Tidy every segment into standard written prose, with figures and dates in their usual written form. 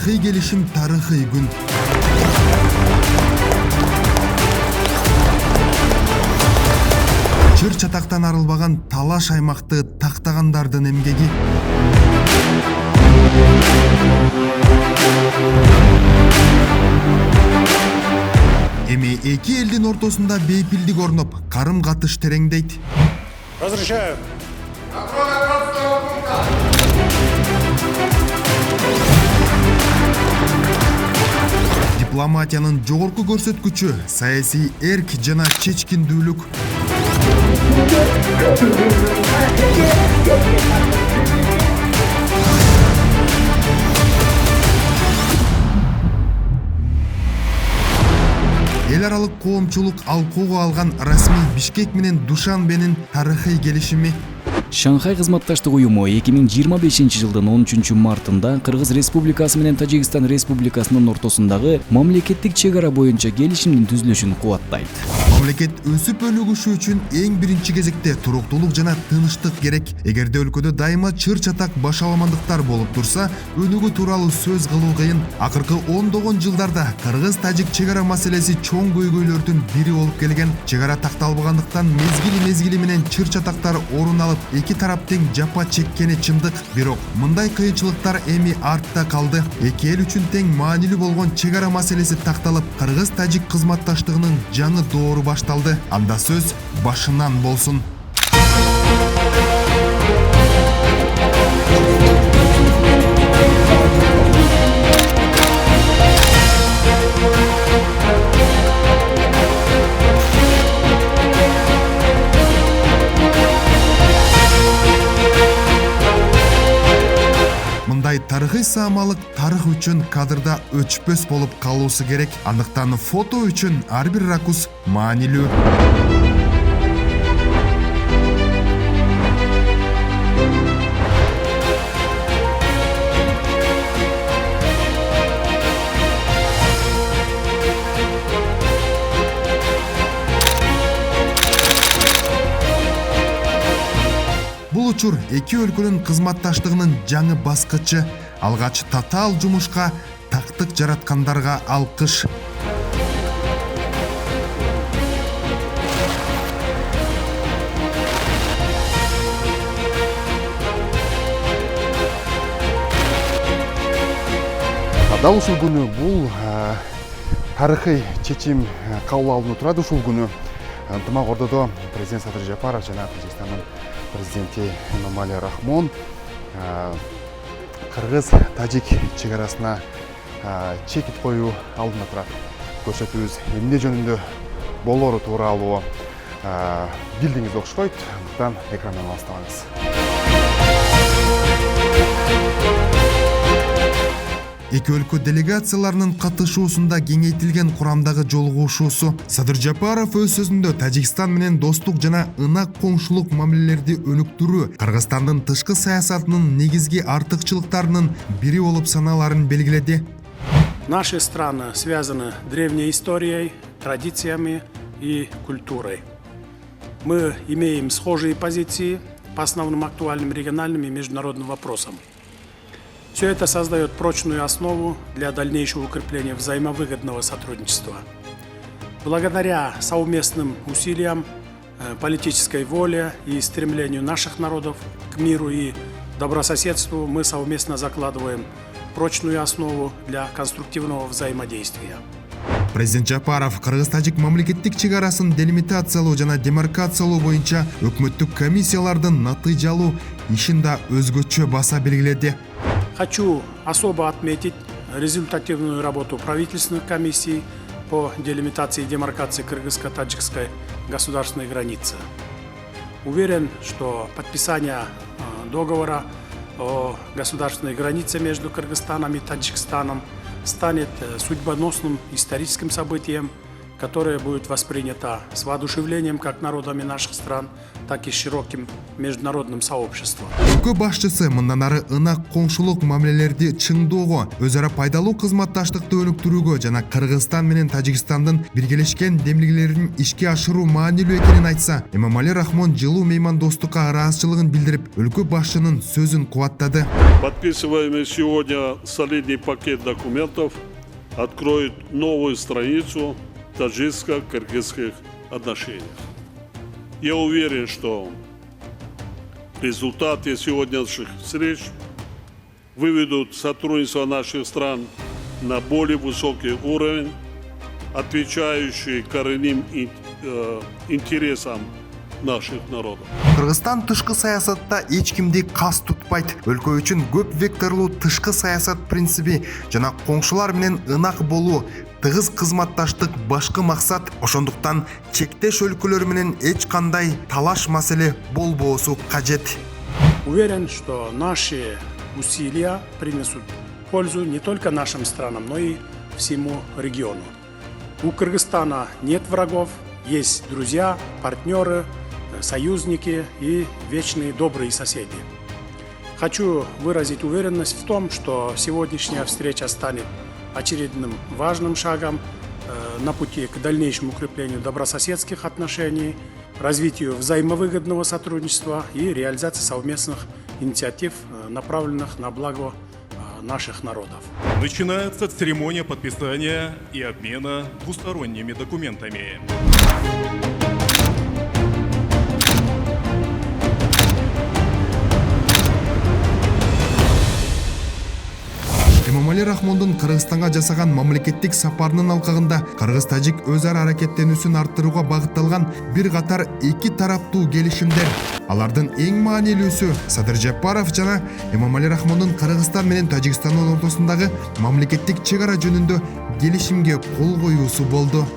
тарыхый келишим, тарыхый күн. Чыр чатактан арылбаган талаш аймакты тактагандардын эмгеги. Эми эки элдин ортосунда бейпилдик орноп, карым-катыш тереңдейт. Разрешаю. Дипломатиянын жогорку көрсөткүчү саясий эрк жана чечкиндүүлүк. Эл аралык коомчулук алкоого алган расмий Бишкек менен Душанбенин тарыхый келишими. Шанхай кызматташтык уюму 2025-жылдын 13 мартында Кыргыз Республикасы менен Тажикстан Республикасынын ортосундагы мамлекеттик чек ара боюнча келишимдин түзүлүшүн кубаттайт. Мамлекет өсүп өнүгүшү үчүн эң биринчи кезекте туруктуулук жана тынычтык керек. Эгерде өлкөдө дайыма чыр-чатак башаламандыктар болуп турса, өнүгүү тууралуу сөз кылуу кыйын. Акыркы ондогон жылдарда кыргыз-тажик чек ара маселеси чоң көйгөйлөрдүн бири болуп келген. Чек ара такталбагандыктан мезгили менен чыр-чатактар орун алып, эки тараптын жапа чеккени чындык. Бирок мындай кыйынчылыктар эми артта калды. Эки эл үчүн тең маанилүү болгон чек ара маселеси такталып, кыргыз-тажик кызматташтыгынын жаңы доору башталды. Анда сөз башынан болсун. Мындай тарыхый саамалык тарых үчүн кадрда өчпөс болуп калуусу керек. Андыктан фото үчүн ар бир ракурс маанилүү. Бул учур эки өлкөнүн кызматташтыгынын жаңы баскычы. Алгач татаал жумушка тактык жараткандарга алкыш. Дал ушул күнү бул тарыхый чечим кабыл алынып турат. Ушул күнү ынтымак ордодо президент Садыр Жапаров жана Тажикстандын президенти Эмомали Рахмон кыргыз-тажик чек арасына чекит коюу алдында турат. Көрсөтүүбүз эмне жөнүндө болоору тууралуу билдиңиз окшойт. Андыктан экрандан алыстабаңыз. Эки өлкө делегацияларынын катышуусунда кеңейтилген курамдагы жолугушуусу. Садыр Жапаров өз сөзүндө Тажикстан менен достук жана ынак коңшулук мамилелерди өнүктүрүү Кыргызстандын тышкы саясатынын негизги артыкчылыктарынын бири болуп саналарын белгиледи. Наши страны связаны древней историей, традициями и культурой. Мы имеем схожие позиции по основным актуальным региональным и международным вопросам. Все это создает прочную основу для дальнейшего укрепления взаимовыгодного сотрудничества. Благодаря совместным усилиям, политической воле и стремлению наших народов к миру и добрососедству мы совместно закладываем прочную основу для конструктивного взаимодействия. Президент Жапаров кыргыз-тажик мамлекеттик чек арасын делимитациялоо жана демаркациялоо боюнча өкмөттүк комиссиялардын натыйжалуу ишин да өзгөчө баса белгиледи. Хочу особо отметить результативную работу правительственных комиссий по делимитации и демаркации кыргызско-таджикской государственной границы. Уверен, что подписание договора о государственной границе между Кыргызстаном и Таджикстаном станет судьбоносным историческим событием, которая будет воспринята с воодушевлением как народами наших стран, так и широким международным сообществом. Өлкө башчысы мындан ары ынак коңшулук мамилелерди чыңдоого, өз ара пайдалуу кызматташтыкты өнүктүрүүгө жана Кыргызстан менен Тажикстандын биргелешкен демилгелерин ишке ашыруу маанилүү экенин айтса, Эмомали Рахмон жылуу меймандостукка ыраазычылыгын билдирип, өлкө башчынын сөзүн кубаттады. Подписываемый сегодня солидный пакет документов откроет новую страницу таджикско-кыргызских отношениях. Я уверен, что результаты сегодняшних встреч выведут сотрудничество наших стран на более высокий уровень, отвечающий коренным интересам наших народов. Кыргызстан тышкы саясатта эч кимди кас тутпайт. Өлкө үчүн көп векторлуу тышкы саясат принциби жана коңшулар менен ынак болуу, тыгыз кызматташтык башкы максат. Ошондуктан чектеш өлкөлөр менен эч кандай талаш маселе болбоосу кажет. Уверен, что наши усилия принесут пользу не только нашим странам, но и всему региону. У Кыргызстана нет врагов, есть друзья, партнеры, союзники и вечные добрые соседи. Хочу выразить уверенность в том, что сегодняшняя встреча станет очередным важным шагом на пути к дальнейшему укреплению добрососедских отношений, развитию взаимовыгодного сотрудничества и реализации совместных инициатив, направленных на благо наших народов. Начинается церемония подписания и обмена двусторонними документами. Эмомали Рахмондун Кыргызстанга жасаган мамлекеттик сапарынын алкагында Кыргыз-Тажик өз ара аракеттенүүсүн арттырууга багытталган бир катар эки тараптуу келишимдер. Алардын эң маанилүүсү Садыр Жапаров жана Эмомали Рахмондун Кыргызстан менен Тажикстандын ортосундагы мамлекеттик чек ара жөнүндө келишимге кол коюусу болду.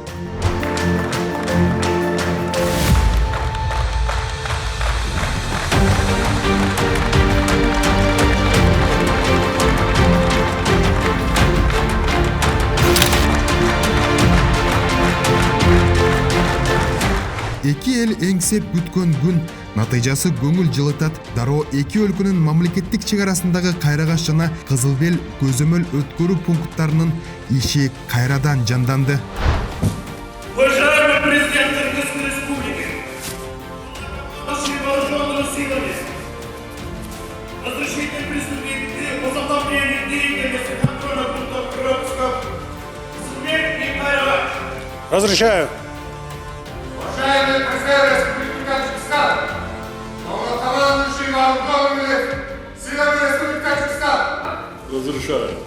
Эки эл эңсеп күткөн күн натыйжасы көңүл жылытат. Дароо эки өлкөнүн мамлекеттик чек арасындагы Кайрагаш жана Кызыл Бел көзөмөл өткөрүү пункттарынын иши кайрадан жанданды. Уважаемый президент Кыргызской Республики, нашими вооруженными силами, разрешите приступить к возобновлению деятельности контроля пунктов пропусков Кызыл Бел и Кайрагаш. Разрешаю. Уважаемые офицеры Республики Таджикистан, полнокомандующие вооруженными силами Республики Таджикистан. Разрешаю.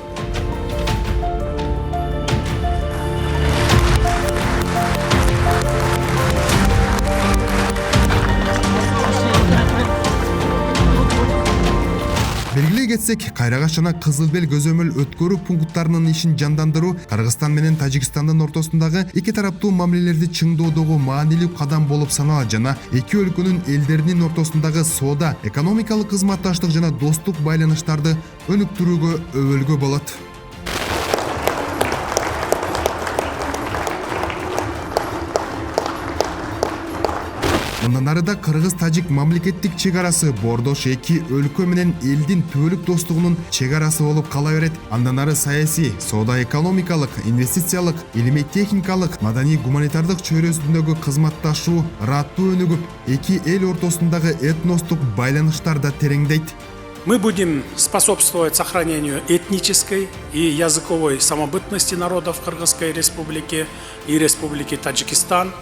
Белгилей кетсек, Кайрагаш жана Кызыл Бел көзөмөл өткөрүү пункттарынын ишин жандандыруу Кыргызстан менен Тажикстандын ортосундагы эки тараптуу мамилелерди чыңдоодогу маанилүү кадам болуп саналат жана эки өлкөнүн элдеринин ортосундагы соода, экономикалык кызматташтык жана достук байланыштарды өнүктүрүүгө өбөлгө болот. Мындан ары да Кыргыз-Тажик мамлекеттик чек арасы бордош эки өлкө менен элдин түбөлүк достугунун чек арасы болуп кала берет. Андан ары саясий, соода экономикалык, инвестициялык, илимий техникалык, маданий гуманитардык чөйрөсүндөгү кызматташуу ыраттуу өнүгүп, эки эл ортосундагы этностук байланыштар да тереңдейт. Мы будем способствовать сохранению этнической и языковой самобытности народов Кыргызской Республики и Республики Таджикистан,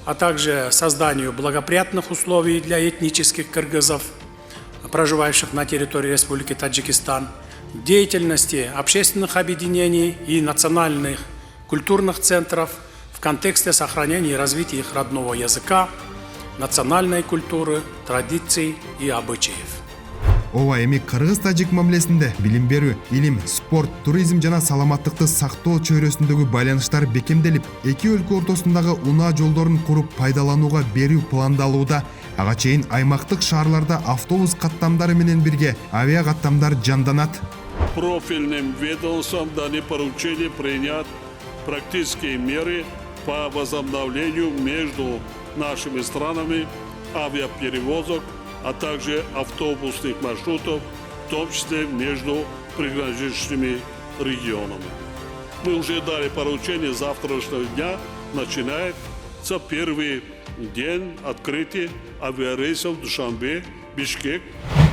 а также созданию благоприятных условий для этнических кыргызов, проживающих на территории Республики Таджикистан, деятельности общественных объединений и национальных культурных центров в контексте сохранения и развития их родного языка, национальной культуры, традиций и обычаев. Ооба эми Кыргыз-Тажик мамилесинде билим берүү, илим, спорт, туризм жана саламаттыкты сактоо чөйрөсүндөгү байланыштар бекемделип, эки өлкө ортосундагы унаа жолдорун куруп пайдаланууга берүү пландалууда. Ага чейин аймактык шаарларда автобус каттамдары менен бирге авиа каттамдар жанданат. Профильным ведомствам даны поручение принять практические меры по возобновлению между нашими странами авиаперевозок, а также автобусных маршрутов, в том числе между приграничными регионами. Мы уже дали поручение завтрашнего дня, начинается первый день открытия авиарейсов Душанбе, Бишкек.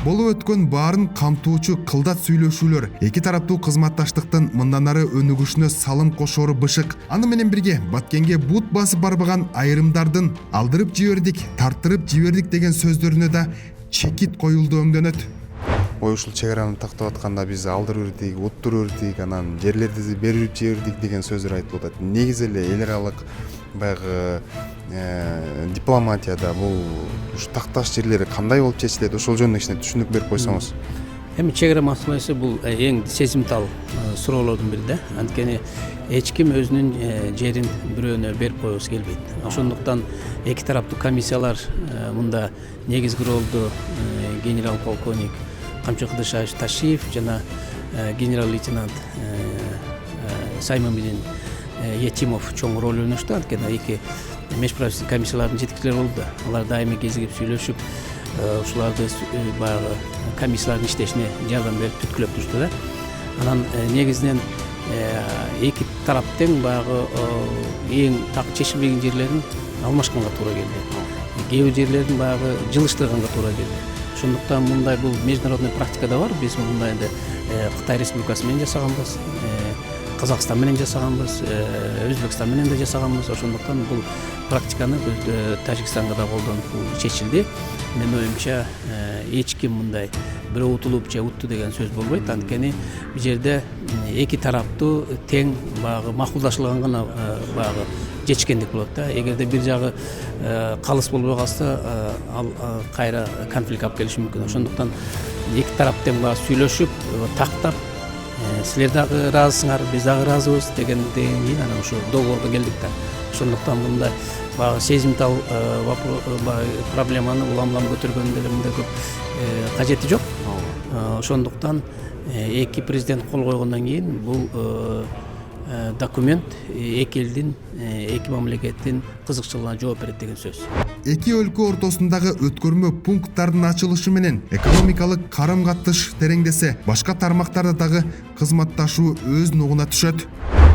Болуп өткөн баарын камтуучу кылдат сүйлөшүүлөр эки тараптуу кызматташтыктын мындан ары өнүгүшүнө салым кошору бышык. Аны менен бирге Баткенге бут басып барбаган айрымдардын алдырып жибердик, тартырып жибердик деген сөздөрүнө да чекит коюлду өңдөнөт. Ой ушул чек араны тактап атканда биз алдырып бердик, уттуруп бердик, анан жерлерди берип жибердик деген сөздөр айтылып атат. Негизи эле эл аралык баягы дипломатияда бул ушу такташ жерлери кандай болуп чечилет? Ошол жөнүндө кичине түшүнүк берип койсоңуз. Эми чек ара маселеси бул эң сезимтал суроолордун бири да. Анткени эч ким өзүнүн жерин бирөөнө берип койгусу келбейт. Ошондуктан эки тараптуу комиссиялар мында негизги ролду генерал полковник Камчы Кыдыршаевич Ташиев жана генерал лейтенант Саймамидин Етимов чоң роль ойношту. Анткени эки межправительственный комиссиялардын жетекчилери болду. Алар дайыма кезигип сүйлөшүп, ушуларды баягы комиссиялардын иштешине жардам берип бүткүлөп турушту да. Анан негизинен эки тарап тең баягы эң так чечилбеген жерлерин алмашканга туура келди. Кээ бир жерлерин баягы жылыштырганга туура келди. Ошондуктан мындай бул международный практикада бар. Биз мындай энди Кытай Республикасы менен жасаганбыз, Казакстан менен жасаганбыз, Өзбекстан менен да жасаганбыз. Ошондуктан бул практиканы Тажикстанга да колдонуп чечилди. Менин оюмча эч ким мындай бирөө утулуп же утту деген сөз болбойт. Анткени бул жерде эки тараптуу тең баягы макулдашылган гана баягы жетишкендик болот да. Эгерде бир жагы калыс болбой калса, ал кайра конфликт алып келиши мүмкүн. Ошондуктан эки тарап тең баягы сүйлөшүп, тактап, силер дагы ыраазысыңар, биз дагы ыраазыбыз дегенден кийин анан ушу договорго келдик да. Ошондуктан мындай баягы сезимтал проблеманы улам-улам көтөргөндө деле мындай көп кажети жок. Ошондуктан эки президент кол койгондон кийин бул документ эки элдин, эки мамлекеттин кызыкчылыгына жооп берет деген сөз. Эки өлкө ортосундагы өткөрмө пункттардын ачылышы менен экономикалык карым-катыш тереңдесе, башка тармактарда дагы кызматташуу өз нугуна түшөт.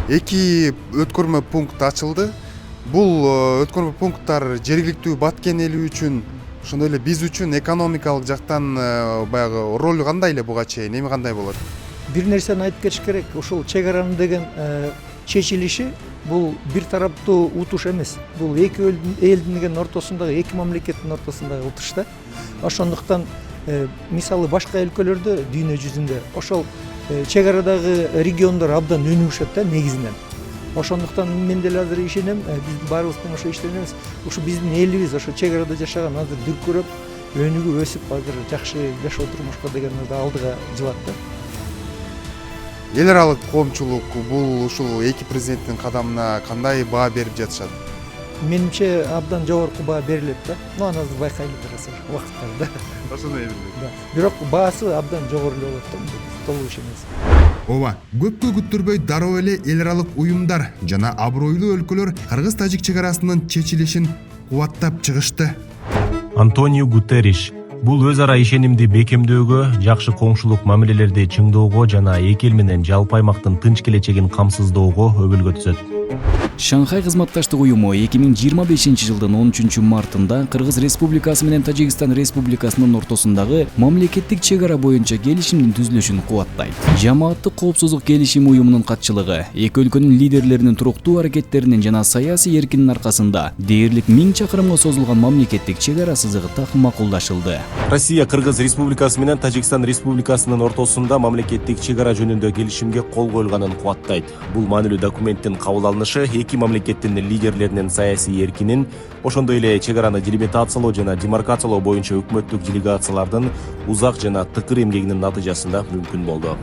Эки өткөрмө пункт ачылды. Бул өткөрмө пункттар жергиликтүү Баткен эли үчүн, ошондой эле биз үчүн экономикалык жактан баягы роль кандай эле буга чейин, эми кандай болот? Бир нерсени айтып кетиш керек. Ушул чек аранын деген чечилиши бул бир тараптуу утуш эмес. Бул эки элдин деген ортосундагы, эки мамлекеттин ортосундагы утуш да. Ошондуктан мисалы башка өлкөлөрдө дүйнө жүзүндө ошол чек арадагы региондор абдан өнүгүшөт да негизинен. Ошондуктан мен деле азыр ишенем, биз баарыбыз тең ошо иштенебиз. Ушу биздин элибиз ошо чек арада жашаган азыр дүркүрөп, өнүгүп өсүп азыр жакшы жашоо турмушка деген алдыга жылат да. Эл аралык коомчулук бул ушул эки президенттин кадамына кандай баа берип жатышат? Менимче абдан жогорку баа берилет да. Аны азыр байкайлы азыр убакыттарда. Ошондой берилет. Бирок баасы абдан жогору эле болот да. Толук ишенебиз. Ооба, көпкө күттүрбөй дароо эле эл аралык уюмдар жана абройлуу өлкөлөр кыргыз-тажик чек арасынын чечилишин кубаттап чыгышты. Антонио Гутерриш бул өз ара ишенимди бекемдөөгө, жакшы коңшулук мамилелерди чыңдоого жана эки эл менен жалпы аймактын тынч келечегин камсыздоого өбөлгө түзөт. Шанхай кызматташтык уюму 2025-жылдын 13-мартында Кыргыз Республикасы менен Тажикстан Республикасынын ортосундагы мамлекеттик чек ара боюнча келишимдин түзүлүшүн кубаттайт. Жамааттык коопсуздук келишими уюмунун катчылыгы эки өлкөнүн лидерлеринин туруктуу аракеттеринин жана саясий эркинин аркасында дээрлик 1000 чакырымга созулган мамлекеттик чек ара сызыгы так макулдашылды. Россия Кыргыз Республикасы менен Тажикстан Республикасынын ортосунда мамлекеттик чек ара жөнүндө келишимге кол коюлганын кубаттайт. Бул маанилүү документтин кабыл алынышы эки мамлекеттин лидерлеринин саясий эркинин, ошондой эле чек араны делимитациялоо жана демаркациялоо боюнча өкмөттүк делегациялардын узак жана тыкыр эмгегинин натыйжасында мүмкүн болду.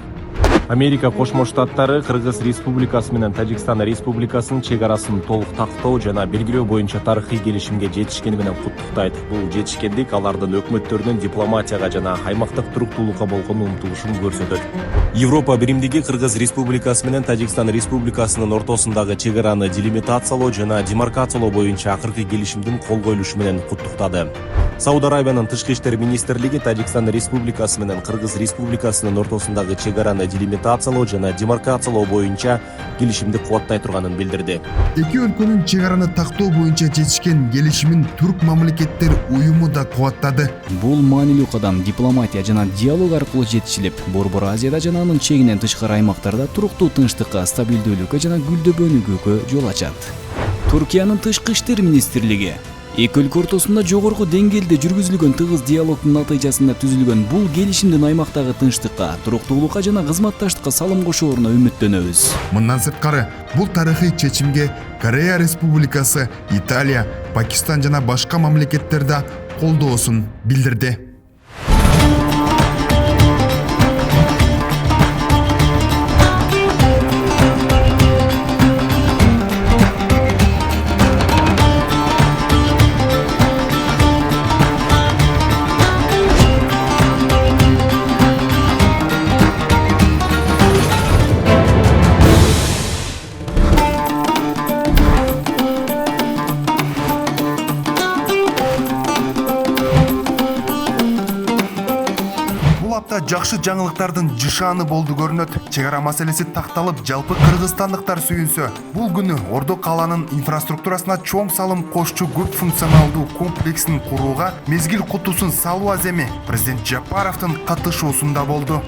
Америка Кошмо Штаттары Кыргыз Республикасы менен Тажикстан Республикасынын чек арасын толук тактоо жана белгилөө боюнча тарыхый келишимге жетишкени менен куттуктайт. Бул жетишкендик алардын өкмөттөрүнүн дипломатияга жана аймактык туруктуулукка болгон умтулушун көрсөтөт. Европа биримдиги Кыргыз Республикасы менен Тажикстан Республикасынын ортосундагы чек араны делимитациялоо жана демаркациялоо боюнча акыркы келишимдин кол коюлушу менен куттуктады. Сауд Арабиянын тышкы иштер министрлиги Тажикстан Республикасы менен Кыргыз Республикасынын ортосундагы чек араны делимитациялоо жана демаркациялоо боюнча келишимди кубаттай турганын билдирди. Эки өлкөнүн чек араны тактоо боюнча жетишкен келишимин Түрк мамлекеттер уюму да кубаттады. Бул маанилүү кадам дипломатия жана диалог аркылуу жетишилип, Борбор Азияда жана анын чегинен тышкары аймактарда туруктуу тынчтыкка, стабилдүүлүккө жана гүлдөбөнүүгө жол ачат. Туркиянын тышкы иштер министрлиги эки өлкө ортосунда жогорку деңгээлде жүргүзүлгөн тыгыз диалогдун натыйжасында түзүлгөн бул келишимдин аймактагы тынчтыкка, туруктуулукка жана кызматташтыкка салым кошооруна үмүттөнөбүз. Мындан сырткары, бул тарыхый чечимге Корея Республикасы, Италия, Пакистан жана башка мамлекеттер да колдоосун билдирди. Жакшы жаңылыктардын жышааны болду көрүнөт. Чек ара маселеси такталып, жалпы кыргызстандыктар сүйүнсө, бул күнү Ордо каланын инфраструктурасына чоң салым кошчу көп функционалдуу комплексин курууга мезгил кутуусун салуу аземи президент Жапаровдун катышуусунда болду.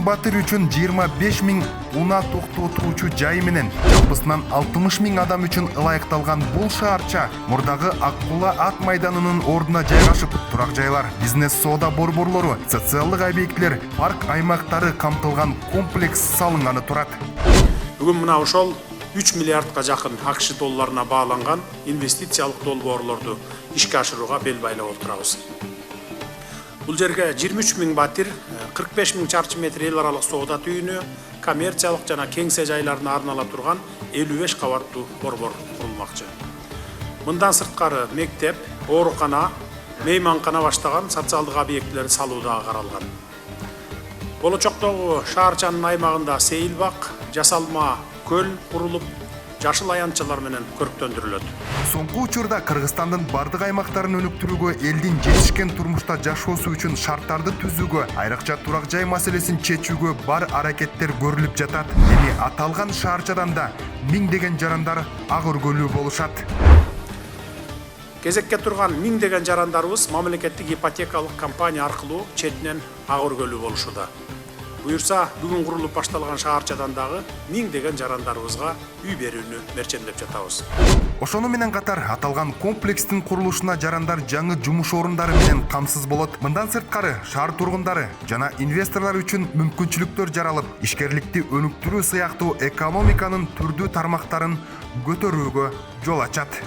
Батыр үчүн 25 000 уна токтотуучу жай менен жалпысынан 60 000 адам үчүн ылайыкталган бул шаарча мурдагы Аккула ат майданынын ордуна жайгашып, турак жайлар, бизнес соода борборлору, социалдык объектилер, парк аймактары камтылган комплекс салынганы турат. Бүгүн мына ошол 3 миллиардга жакын АКШ долларына бааланган инвестициялык долбоорлорду ишке ашырууга бел байлап отурабыз. Бул жерге 23 000 батир, 45 000 чарчы метр эл аралык соода түйүнү, коммерциялык жана кеңсе жайларына арнала турган 55 кабаттуу борбор курулмакчы. Мындан сырткары мектеп, оорукана, мейманкана баштаган социалдык объектилерди салуу дагы каралган. Болочоктогу шаарчанын аймагында сейил бак, жасалма көл курулуп, жашыл аянтчалар менен көрктөндүрүлөт. Соңку учурда Кыргызстандын бардык аймактарын өнүктүрүүгө, элдин жетишкен турмушта жашоосу үчүн шарттарды түзүүгө, айрыкча турак жай маселесин чечүүгө бар аракеттер көрүлүп жатат. Эми аталган шаарчадан да миңдеген жарандар ак өргөлүү болушат. Кезекке турган миңдеген жарандарыбыз мамлекеттик ипотекалык компания аркылуу четинен ак өргөлүү болушуда. Буюрса, бүгүн курулуп башталган шаарчадан дагы миңдеген жарандарыбызга үй берүүнү мерчендеп жатабыз. Ошону менен катар аталган комплекстин курулушуна жарандар жаңы жумуш орундары менен камсыз болот. Мындан сырткары шаар тургундары жана инвесторлор үчүн мүмкүнчүлүктөр жаралып, ишкерликти өнүктүрүү сыяктуу экономиканын түрдүү тармактарын көтөрүүгө жол ачат.